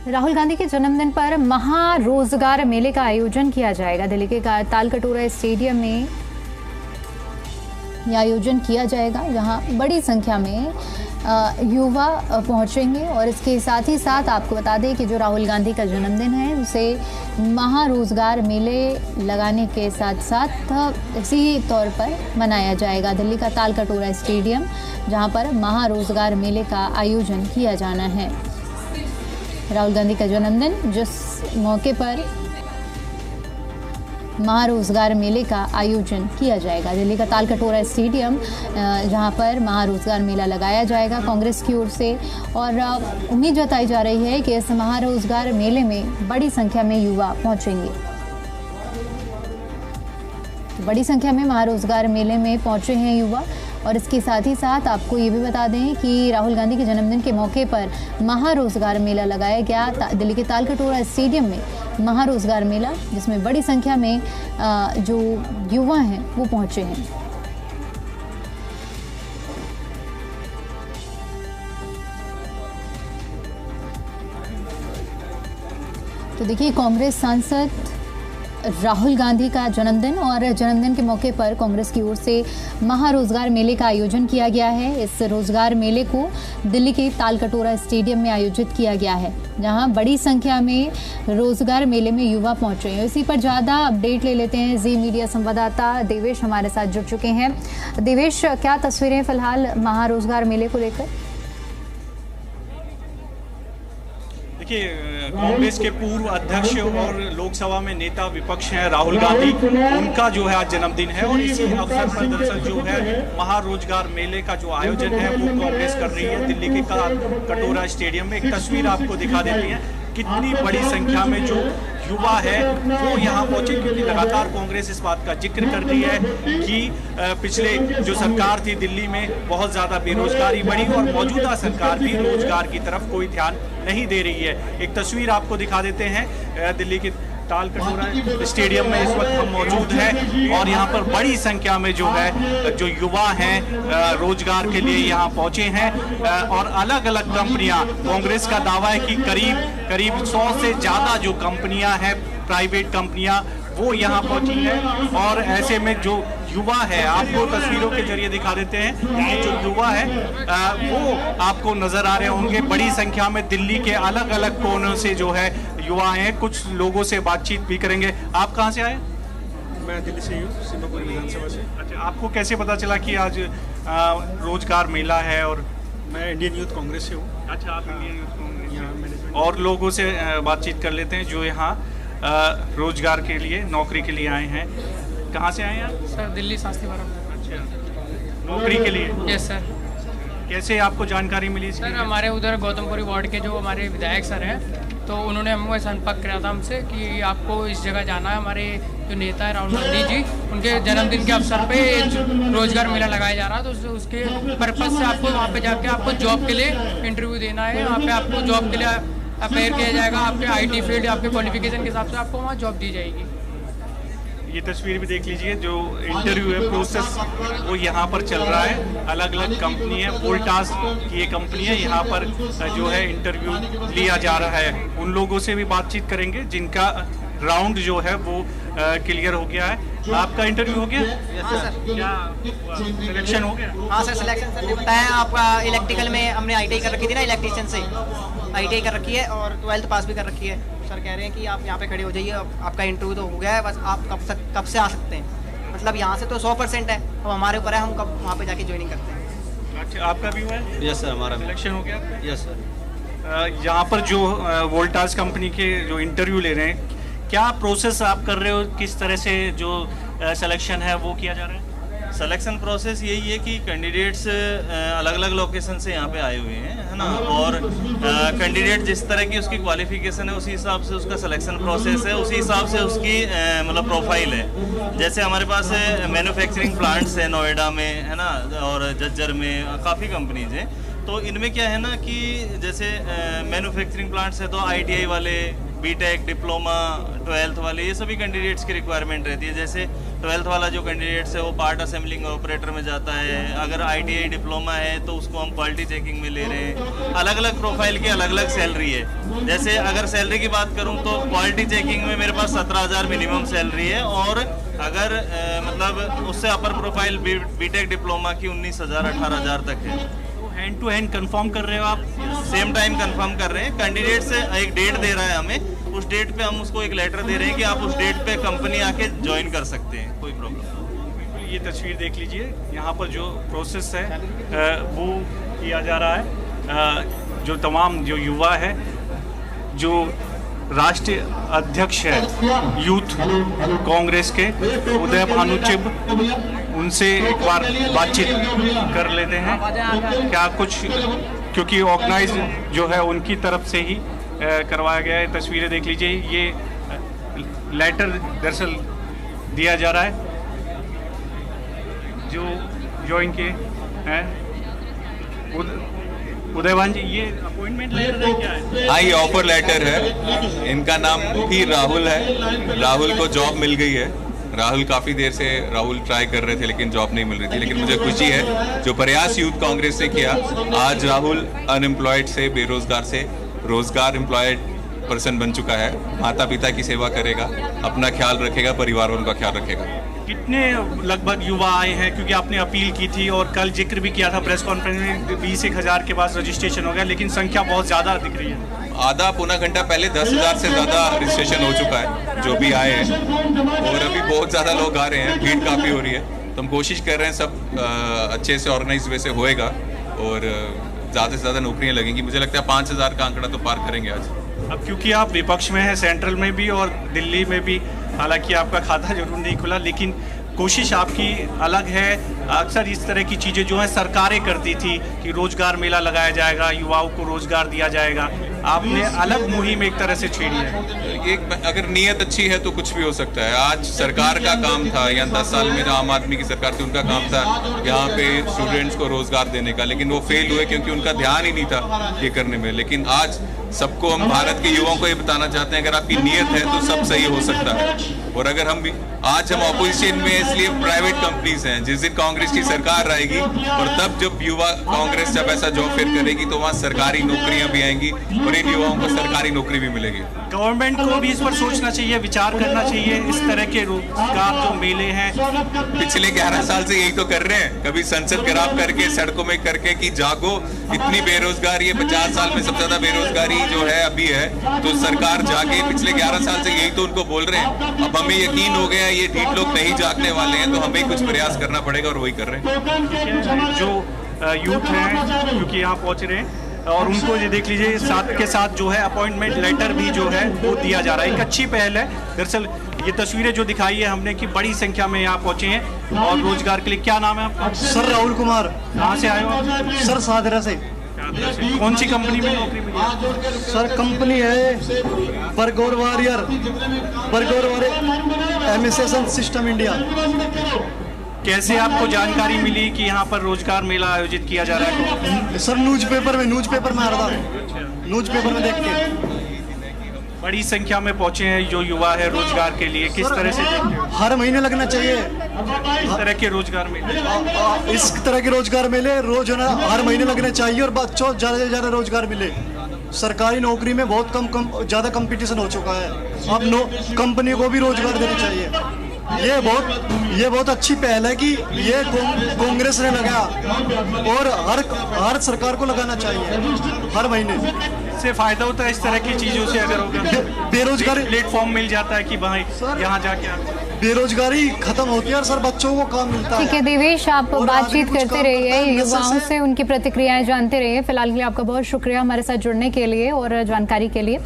राहुल गांधी के जन्मदिन पर महारोजगार मेले का आयोजन किया जाएगा। दिल्ली के तालकटोरा स्टेडियम में यह आयोजन किया जाएगा, जहां बड़ी संख्या में युवा पहुंचेंगे। और इसके साथ ही साथ आपको बता दें कि जो राहुल गांधी का जन्मदिन है उसे महारोजगार मेले लगाने के साथ साथ इसी तौर पर मनाया जाएगा। दिल्ली का तालकटोरा स्टेडियम जहां पर महारोजगार मेले का आयोजन किया जाना है। राहुल गांधी का जन्मदिन, जिस मौके पर महारोजगार मेले का आयोजन किया जाएगा। दिल्ली का तालकटोरा स्टेडियम जहां पर महारोजगार मेला लगाया जाएगा कांग्रेस की ओर से, और उम्मीद जताई जा रही है कि इस महारोजगार मेले में बड़ी संख्या में युवा पहुंचेंगे। बड़ी संख्या में महारोजगार मेले में पहुंचे हैं युवा। और इसके साथ ही साथ आपको ये भी बता दें कि राहुल गांधी के जन्मदिन के मौके पर महारोजगार मेला लगाया गया। दिल्ली के तालकटोरा स्टेडियम में महारोजगार मेला, जिसमें बड़ी संख्या में जो युवा हैं वो पहुंचे हैं। तो देखिए, कांग्रेस सांसद राहुल गांधी का जन्मदिन, और जन्मदिन के मौके पर कांग्रेस की ओर से महारोजगार मेले का आयोजन किया गया है। इस रोजगार मेले को दिल्ली के तालकटोरा स्टेडियम में आयोजित किया गया है, जहां बड़ी संख्या में रोजगार मेले में युवा पहुंचे हैं। इसी पर ज़्यादा अपडेट ले लेते हैं। जी मीडिया संवाददाता देवेश हमारे साथ जुड़ चुके हैं। देवेश, क्या तस्वीरें फिलहाल महारोजगार मेले को लेकर? कांग्रेस के पूर्व अध्यक्ष और लोकसभा में नेता विपक्ष हैं राहुल गांधी, उनका जो है आज जन्मदिन है, और इसी अवसर पर दरअसल जो है महारोजगार मेले का जो आयोजन है वो कांग्रेस कर रही है दिल्ली के कटोरा स्टेडियम में। एक तस्वीर आपको दिखा देती है, कितनी बड़ी संख्या में जो युवा है वो यहाँ पहुंचे, क्योंकि लगातार कांग्रेस इस बात का जिक्र कर रही है कि पिछले जो सरकार थी दिल्ली में बहुत ज़्यादा बेरोजगारी बढ़ी, और मौजूदा सरकार भी रोजगार की तरफ कोई ध्यान नहीं दे रही है। एक तस्वीर आपको दिखा देते हैं, दिल्ली के तालकटोरा स्टेडियम में इस वक्त हम मौजूद हैं, और यहाँ पर बड़ी संख्या में जो है जो युवा हैं रोजगार के लिए यहाँ पहुँचे हैं। और अलग अलग कंपनियाँ, कांग्रेस का दावा है कि करीब 100 से ज़्यादा जो कंपनियाँ हैं, प्राइवेट कंपनियाँ, वो यहाँ पहुँची हैं। और ऐसे में जो युवा है, आपको तस्वीरों के जरिए दिखा देते हैं, जो युवा है वो आपको नजर आ रहे होंगे। बड़ी संख्या में दिल्ली के अलग अलग कोनों से जो है युवा हैं। कुछ लोगों से बातचीत भी करेंगे। आप कहाँ से आए? मैं दिल्ली से हूँ, सीमापुर विधानसभा से। अच्छा, आपको कैसे पता चला कि आज रोजगार मेला है? और मैं इंडियन यूथ कांग्रेस से हूँ। अच्छा, आप इंडियन यूथ कांग्रेस यहाँ मैनेजमेंट। और लोगों से बातचीत कर लेते हैं जो यहाँ रोजगार के लिए, नौकरी के लिए आए हैं। कहाँ से आए हैं आप? सर, दिल्ली शास्त्रीपुरम। अच्छा, नौकरी के लिए? Yes sir. कैसे आपको जानकारी मिली? सर, हमारे उधर गौतमपुरी वार्ड के जो हमारे विधायक सर हैं, तो उन्होंने हमको संपर्क किया था हमसे कि आपको इस जगह जाना है। हमारे जो नेता है राहुल गांधी जी, उनके जन्मदिन के अवसर पे रोजगार मेला लगाया जा रहा है, तो उसके पर्पज़ से आपको वहाँ पे जाके आपको जॉब के लिए इंटरव्यू देना है। यहाँ पे आपको जॉब के लिए अपेयर किया जाएगा। आपके IT फील्ड, आपके क्वालिफिकेशन के हिसाब से आपको वहाँ जॉब दी जाएगी। ये तस्वीर भी देख लीजिए, जो इंटरव्यू है प्रोसेस वो यहाँ पर चल रहा है। अलग अलग कंपनी है, वोल्टास की ये कंपनी है, यहाँ पर जो है इंटरव्यू लिया जा रहा है। उन लोगों से भी बातचीत करेंगे जिनका राउंड जो है वो क्लियर हो गया है। आपका इंटरव्यू हो गया? हाँ सर। क्या सिलेक्शन हो गया? हाँ सर, सिलेक्शन सर ने बताया। आपका इलेक्ट्रिकल में हमने ITI कर रखी थी ना, इलेक्ट्रीशियन से ITI कर रखी है, और 12th पास भी कर रखी है। सर कह रहे हैं कि आप यहाँ पे खड़े हो जाइए, आपका इंटरव्यू तो हो गया है, बस आप कब से आ सकते हैं। मतलब यहाँ से तो 100% है, अब हमारे ऊपर है हम कब वहाँ पे जाके ज्वाइनिंग करते हैं। अच्छा, आपका भी हुआ है? यस सर, हमारा सिलेक्शन हो गया? Yes sir. यहाँ पर जो वोल्टास कंपनी के जो इंटरव्यू ले रहे हैं, क्या प्रोसेस आप कर रहे हो? किस तरह से जो सिलेक्शन है वो किया जा रहा है? सिलेक्शन प्रोसेस यही है कि कैंडिडेट्स अलग अलग लोकेशन से यहाँ पे आए हुए हैं, है ना, और कैंडिडेट जिस तरह की उसकी क्वालिफिकेशन है उसी हिसाब से उसका सिलेक्शन प्रोसेस है, उसी हिसाब से उसकी मतलब प्रोफाइल है। जैसे हमारे पास मैन्युफैक्चरिंग प्लांट्स है नोएडा में, है ना, और जज्जर में काफ़ी कंपनीज हैं। तो इनमें क्या है ना कि जैसे मैन्युफैक्चरिंग प्लांट्स है तो ITI वाले बीटेक, डिप्लोमा, 12th वाले, ये सभी कैंडिडेट्स की रिक्वायरमेंट रहती है। जैसे 12th वाला जो कैंडिडेट्स है वो पार्ट असेंबलिंग ऑपरेटर में जाता है। अगर ITI डिप्लोमा है तो उसको हम क्वालिटी चेकिंग में ले रहे हैं। अलग अलग प्रोफाइल की अलग अलग सैलरी है। जैसे अगर सैलरी की बात करूं तो क्वालिटी चेकिंग में मेरे पास 17,000 मिनिमम सैलरी है, और अगर मतलब उससे अपर प्रोफाइल बीटेक डिप्लोमा की 19,000 18,000 तक है। हैंड टू हैंड कंफर्म कर रहे हो आप? सेम टाइम कंफर्म कर रहे हैं। कैंडिडेट से एक डेट दे रहा है हमें, उस डेट पे हम उसको एक लेटर दे रहे हैं कि आप उस डेट पे कंपनी आके ज्वाइन कर सकते हैं, कोई प्रॉब्लम नहीं। ये तस्वीर देख लीजिए, यहाँ पर जो प्रोसेस है वो किया जा रहा है। जो तमाम जो युवा है, जो राष्ट्रीय अध्यक्ष है यूथ कांग्रेस के उदय भानु चिब, उनसे एक बार बातचीत कर लेते हैं। क्या कुछ, क्योंकि ऑर्गेनाइज जो है उनकी तरफ से ही करवाया गया है। तस्वीरें देख लीजिए, ये लेटर दरअसल दिया जा रहा है जो ज्वाइन के हैं। उदयवान जी, ये अपॉइंटमेंट लेटर है क्या है? हाँ, ये ऑफर लेटर है। इनका नाम भी राहुल है। राहुल को जॉब मिल गई है। राहुल काफ़ी देर से ट्राई कर रहे थे लेकिन जॉब नहीं मिल रही थी। लेकिन मुझे खुशी है जो प्रयास यूथ कांग्रेस ने किया, आज राहुल अनएम्प्लॉयड से, बेरोजगार से रोजगार एम्प्लॉयड पर्सन बन चुका है। माता पिता की सेवा करेगा, अपना ख्याल रखेगा, परिवार वालों का ख्याल रखेगा। कितने लगभग युवा आए हैं? क्योंकि आपने अपील की थी और कल जिक्र भी किया था प्रेस कॉन्फ्रेंस में, 20,000 के पास रजिस्ट्रेशन हो गया, लेकिन संख्या बहुत ज़्यादा दिख रही है। आधा पौना घंटा पहले 10,000 से ज़्यादा रजिस्ट्रेशन हो चुका है जो भी आए हैं, और अभी बहुत ज़्यादा लोग आ रहे हैं, भीड़ काफ़ी हो रही है। तो हम कोशिश कर रहे हैं सब अच्छे से ऑर्गेनाइज वे से होएगा और ज़्यादा से ज़्यादा नौकरियाँ लगेंगी। मुझे लगता है 5,000 का आंकड़ा तो पार करेंगे आज। अब क्योंकि आप विपक्ष में हैं, सेंट्रल में भी और दिल्ली में भी, हालांकि आपका खाता जरूर नहीं खुला, लेकिन कोशिश आपकी अलग है। अक्सर इस तरह की चीज़ें जो है सरकारें करती थी कि रोजगार मेला लगाया जाएगा, युवाओं को रोजगार दिया जाएगा। आपने अलग मुहिम एक तरह से छेड़ी है। अगर नीयत अच्छी है तो कुछ भी हो सकता है। आज सरकार का काम था, या 10 साल में जो आम आदमी की सरकार थी उनका काम था यहाँ पे स्टूडेंट्स को रोजगार देने का, लेकिन वो फेल हुए क्योंकि उनका ध्यान ही नहीं था ये करने में। लेकिन आज सबको, हम भारत के युवाओं को ये बताना चाहते हैं, अगर आपकी नीयत है तो सब सही हो सकता है। और अगर आज हम ऑपोजिशन में, इसलिए प्राइवेट कंपनीज हैं। जिस दिन कांग्रेस की सरकार आएगी और तब जब युवा कांग्रेस जब ऐसा जॉब फेयर करेगी तो वहाँ सरकारी नौकरियां भी आएंगी और इन युवाओं को सरकारी नौकरी भी मिलेगी। गवर्नमेंट को भी इस पर सोचना चाहिए, विचार करना चाहिए। इस तरह के रोजगार जो मेले हैं, पिछले 11 साल से यही तो कर रहे हैं। कभी संसद खराब करके, सड़कों में करके कि जागो, इतनी बेरोजगारी है, 50 साल में सबसे ज्यादा बेरोजगारी जो है अभी है, तो सरकार जागे। पिछले 11 साल से यही तो उनको बोल रहे हैं। अब हमें यकीन हो गया ये ढीठ लोग नहीं जागने वाले हैं, तो हमें कुछ प्रयास करना पड़ेगा और वही कर रहे हैं। जो यूथ हैं क्योंकि यहाँ पहुँच रहे हैं, और उनको ये देख लीजिए, साथ के साथ जो है अपॉइंटमेंट लेटर भी जो है वो दिया जा रहा है। एक अच्छी पहल है। दरअसल ये तस्वीरें जो दिखाई है हमने कि बड़ी संख्या में यहाँ पहुँचे हैं और रोजगार के लिए। क्या नाम है आपका? सर राहुल कुमार। कहाँ से आए हो आप? सर सादरा से। कौन सी कंपनी में नौकरी मिली? सर कंपनी है बरगौर वॉरियर एडमिनिस्ट्रेशन सिस्टम इंडिया। कैसे आपको जानकारी मिली कि यहाँ पर रोजगार मेला आयोजित किया जा रहा है? सर न्यूज़पेपर में आ रहा था, न्यूज़पेपर में देख के। बड़ी संख्या में पहुंचे हैं जो युवा है रोजगार के लिए। किस तरह से देखते हो? हर महीने लगना चाहिए इस तरह के रोजगार मेले। इस तरह के रोजगार मेले रोज हर महीने लगने चाहिए और बच्चों ज़्यादा से ज़्यादा रोजगार मिले। सरकारी नौकरी में बहुत ज़्यादा कंपटीशन हो चुका है। अब कंपनी को भी रोजगार देना चाहिए। ये बहुत अच्छी पहल है कि ये कांग्रेस ने लगाया और हर सरकार को लगाना चाहिए हर महीने। इससे फायदा होता है इस तरह की चीजों से, अगर होगा बेरोजगारी प्लेटफॉर्म मिल जाता है कि भाई यहाँ जाके बेरोजगारी खत्म होती है और सर बच्चों को काम मिलता है। ठीक है देवेश, आप बातचीत करते रहिए, युवाओं से उनकी प्रतिक्रियाएं जानते रहिए। फिलहाल के लिए आपका बहुत शुक्रिया हमारे साथ जुड़ने के लिए और जानकारी के लिए।